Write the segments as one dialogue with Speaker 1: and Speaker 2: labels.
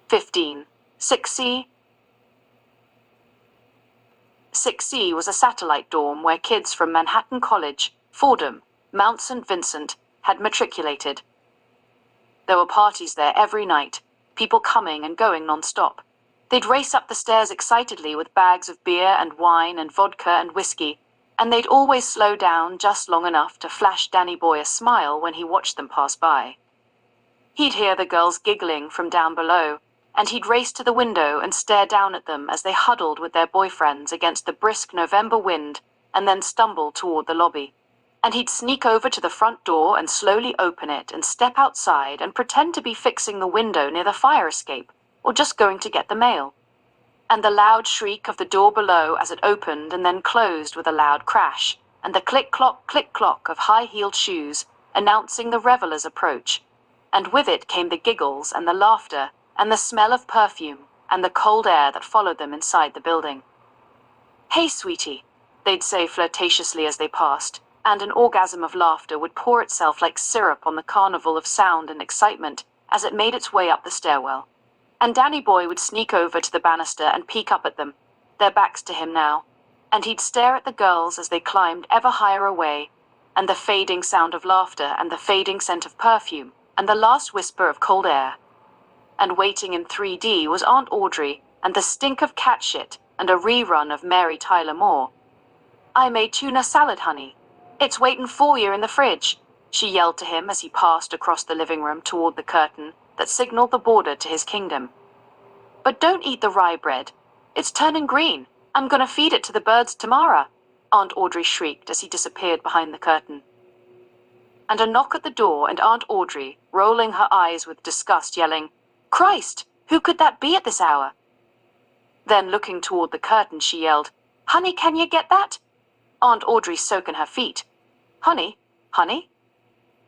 Speaker 1: 15. 6C. 6C was a satellite dorm where kids from Manhattan College, Fordham, Mount St. Vincent had matriculated. There were parties there every night, people coming and going non-stop. They'd race up the stairs excitedly with bags of beer and wine and vodka and whiskey, and they'd always slow down just long enough to flash Danny Boy a smile when he watched them pass by. He'd hear the girls giggling from down below, and he'd race to the window and stare down at them as they huddled with their boyfriends against the brisk November wind and then stumble toward the lobby. And he'd sneak over to the front door and slowly open it and step outside and pretend to be fixing the window near the fire escape or just going to get the mail. And the loud shriek of the door below as it opened and then closed with a loud crash, and the click-clock of high-heeled shoes announcing the revelers' approach. And with it came the giggles and the laughter and the smell of perfume and the cold air that followed them inside the building. "Hey, sweetie," they'd say flirtatiously as they passed, and an orgasm of laughter would pour itself like syrup on the carnival of sound and excitement as it made its way up the stairwell. And Danny Boy would sneak over to the banister and peek up at them, their backs to him now, and he'd stare at the girls as they climbed ever higher away, and the fading sound of laughter and the fading scent of perfume and the last whisper of cold air. And waiting in 3D was Aunt Audrey and the stink of cat shit and a rerun of Mary Tyler Moore. "I made tuna salad, honey. It's waitin' for you in the fridge," she yelled to him as he passed across the living room toward the curtain that signaled the border to his kingdom. "But don't eat the rye bread. It's turning green. I'm gonna feed it to the birds tomorrow," Aunt Audrey shrieked as he disappeared behind the curtain. And a knock at the door and Aunt Audrey, rolling her eyes with disgust, yelling, "Christ, who could that be at this hour?" Then looking toward the curtain she yelled, "Honey, can you get that?" Aunt Audrey soaking her feet. "Honey? Honey?"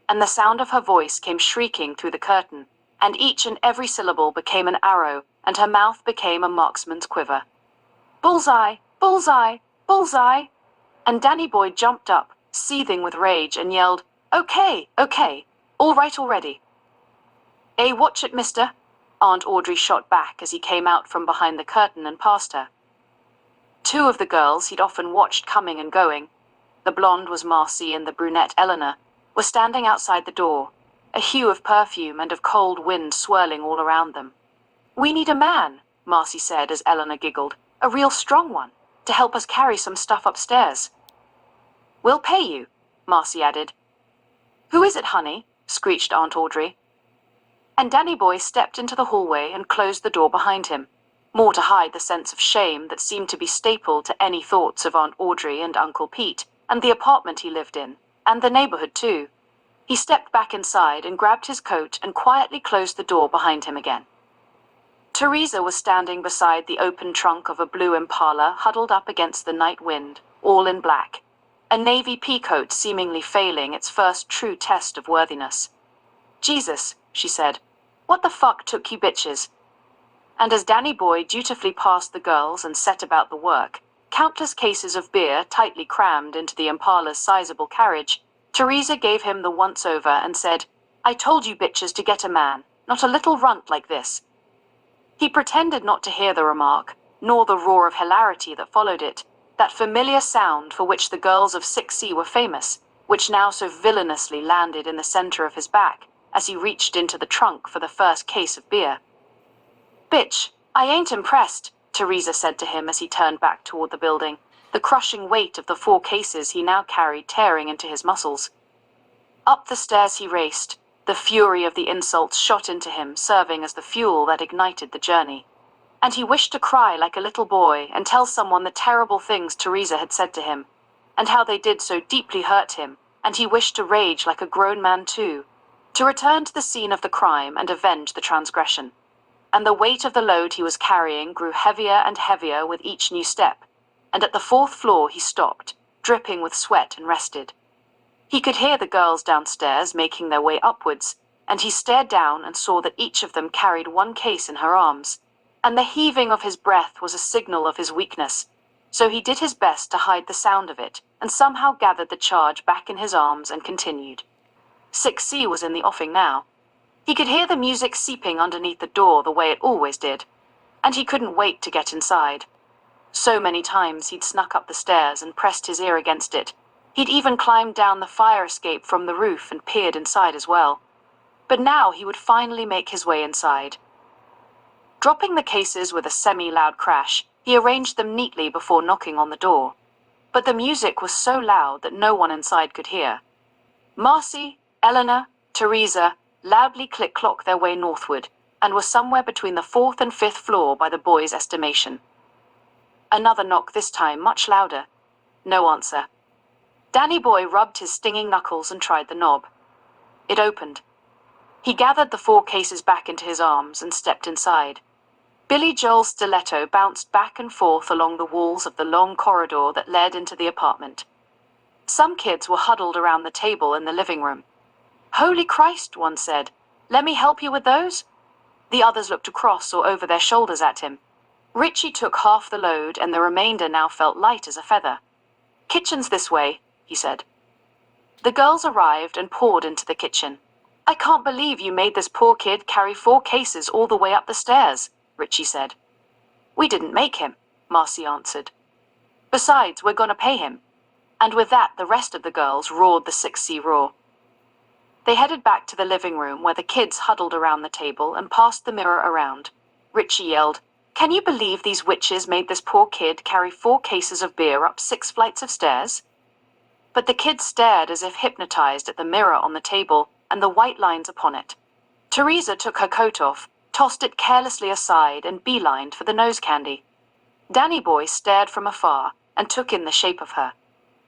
Speaker 1: And the sound of her voice came shrieking through the curtain, and each and every syllable became an arrow, and her mouth became a marksman's quiver. "Bullseye! Bullseye! Bullseye!" And Danny Boy jumped up, seething with rage, and yelled, "Okay, okay, all right already." Watch it, mister," Aunt Audrey shot back as he came out from behind the curtain and past her. Two of the girls he'd often watched coming and going, the blonde was Marcy and the brunette Eleanor, were standing outside the door, a hue of perfume and of cold wind swirling all around them. "We need a man," Marcy said as Eleanor giggled, "a real strong one, to help us carry some stuff upstairs." "We'll pay you," Marcy added. "Who is it, honey?" screeched Aunt Audrey. And Danny Boy stepped into the hallway and closed the door behind him, more to hide the sense of shame that seemed to be staple to any thoughts of Aunt Audrey and Uncle Pete, and the apartment he lived in, and the neighborhood too. He stepped back inside and grabbed his coat and quietly closed the door behind him again. Teresa was standing beside the open trunk of a blue Impala huddled up against the night wind, all in black, a navy peacoat seemingly failing its first true test of worthiness. "Jesus," she said, "what the fuck took you bitches?" And as Danny Boy dutifully passed the girls and set about the work, countless cases of beer tightly crammed into the Impala's sizable carriage, Teresa gave him the once-over and said, "I told you bitches to get a man, not a little runt like this." He pretended not to hear the remark, nor the roar of hilarity that followed it, that familiar sound for which the girls of 6C were famous, which now so villainously landed in the center of his back as he reached into the trunk for the first case of beer. "Bitch, I ain't impressed," Teresa said to him as he turned back toward the building, the crushing weight of the 4 cases he now carried tearing into his muscles. Up the stairs he raced, the fury of the insults shot into him, serving as the fuel that ignited the journey. And he wished to cry like a little boy and tell someone the terrible things Teresa had said to him, and how they did so deeply hurt him, and he wished to rage like a grown man too, to return to the scene of the crime and avenge the transgression. And the weight of the load he was carrying grew heavier and heavier with each new step, and at the 4th floor he stopped, dripping with sweat, and rested. He could hear the girls downstairs making their way upwards, and he stared down and saw that each of them carried 1 case in her arms, and the heaving of his breath was a signal of his weakness, so he did his best to hide the sound of it, and somehow gathered the charge back in his arms and continued. 6C was in the offing now. He could hear the music seeping underneath the door the way it always did, and he couldn't wait to get inside. So many times he'd snuck up the stairs and pressed his ear against it. He'd even climbed down the fire escape from the roof and peered inside as well. But now he would finally make his way inside. Dropping the cases with a semi-loud crash, he arranged them neatly before knocking on the door. But the music was so loud that no one inside could hear. Marcy, Eleanor, Teresa loudly click-clocked their way northward, and were somewhere between the 4th and 5th floor by the boys' estimation. Another knock, this time much louder. No answer. Danny Boy rubbed his stinging knuckles and tried the knob. It opened. He gathered the 4 cases back into his arms and stepped inside. Billy Joel's stiletto bounced back and forth along the walls of the long corridor that led into the apartment. Some kids were huddled around the table in the living room. "Holy Christ," one said. "Let me help you with those?" The others looked across or over their shoulders at him. Richie took half the load, and the remainder now felt light as a feather. "Kitchen's this way," he said. The girls arrived and poured into the kitchen. "I can't believe you made this poor kid carry 4 cases all the way up the stairs," Richie said. "We didn't make him," Marcy answered. "Besides, we're gonna pay him." And with that, the rest of the girls roared the 6C roar. They headed back to the living room where the kids huddled around the table and passed the mirror around. Richie yelled, "Can you believe these witches made this poor kid carry 4 cases of beer up 6 flights of stairs?" But the kids stared as if hypnotized at the mirror on the table and the white lines upon it. Teresa took her coat off, tossed it carelessly aside, and beelined for the nose candy. Danny Boy stared from afar and took in the shape of her.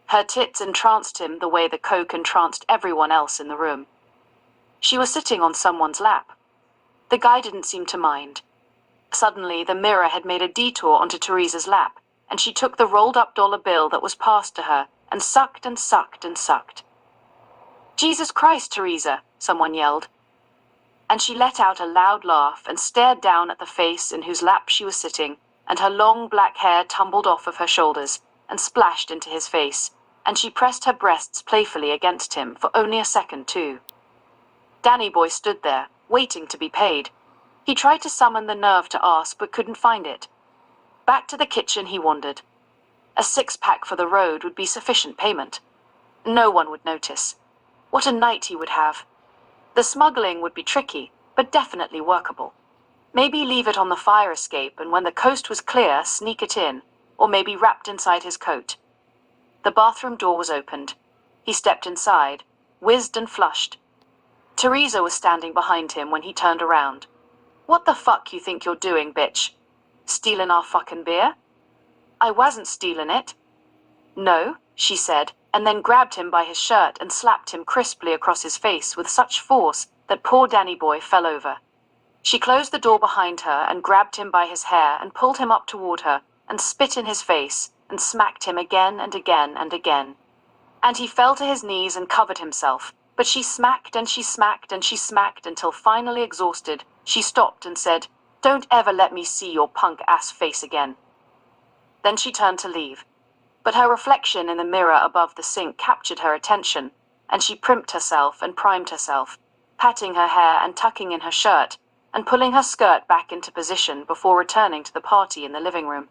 Speaker 1: Her tits entranced him the way the Coke entranced everyone else in the room. She was sitting on someone's lap. The guy didn't seem to mind. Suddenly, the mirror had made a detour onto Teresa's lap, and she took the rolled-up dollar bill that was passed to her and sucked and sucked and sucked. "Jesus Christ, Teresa," someone yelled. And she let out a loud laugh and stared down at the face in whose lap she was sitting, and her long black hair tumbled off of her shoulders and splashed into his face, and she pressed her breasts playfully against him for only a second, too. Danny Boy stood there, waiting to be paid. He tried to summon the nerve to ask, but couldn't find it. Back to the kitchen he wandered. A 6-pack for the road would be sufficient payment. No one would notice. What a night he would have. The smuggling would be tricky, but definitely workable. Maybe leave it on the fire escape, and when the coast was clear, sneak it in, or maybe wrapped inside his coat. The bathroom door was opened. He stepped inside, whizzed and flushed. Teresa was standing behind him when he turned around. "What the fuck you think you're doing, bitch? Stealing our fucking beer?" "I wasn't stealing it." "No," she said, and then grabbed him by his shirt and slapped him crisply across his face with such force that poor Danny Boy fell over. She closed the door behind her and grabbed him by his hair and pulled him up toward her and spit in his face and smacked him again and again and again. And he fell to his knees and covered himself, but she smacked and she smacked and she smacked until finally exhausted, she stopped and said, "Don't ever let me see your punk-ass face again." Then she turned to leave. But her reflection in the mirror above the sink captured her attention, and she primped herself and primed herself, patting her hair and tucking in her shirt, and pulling her skirt back into position before returning to the party in the living room.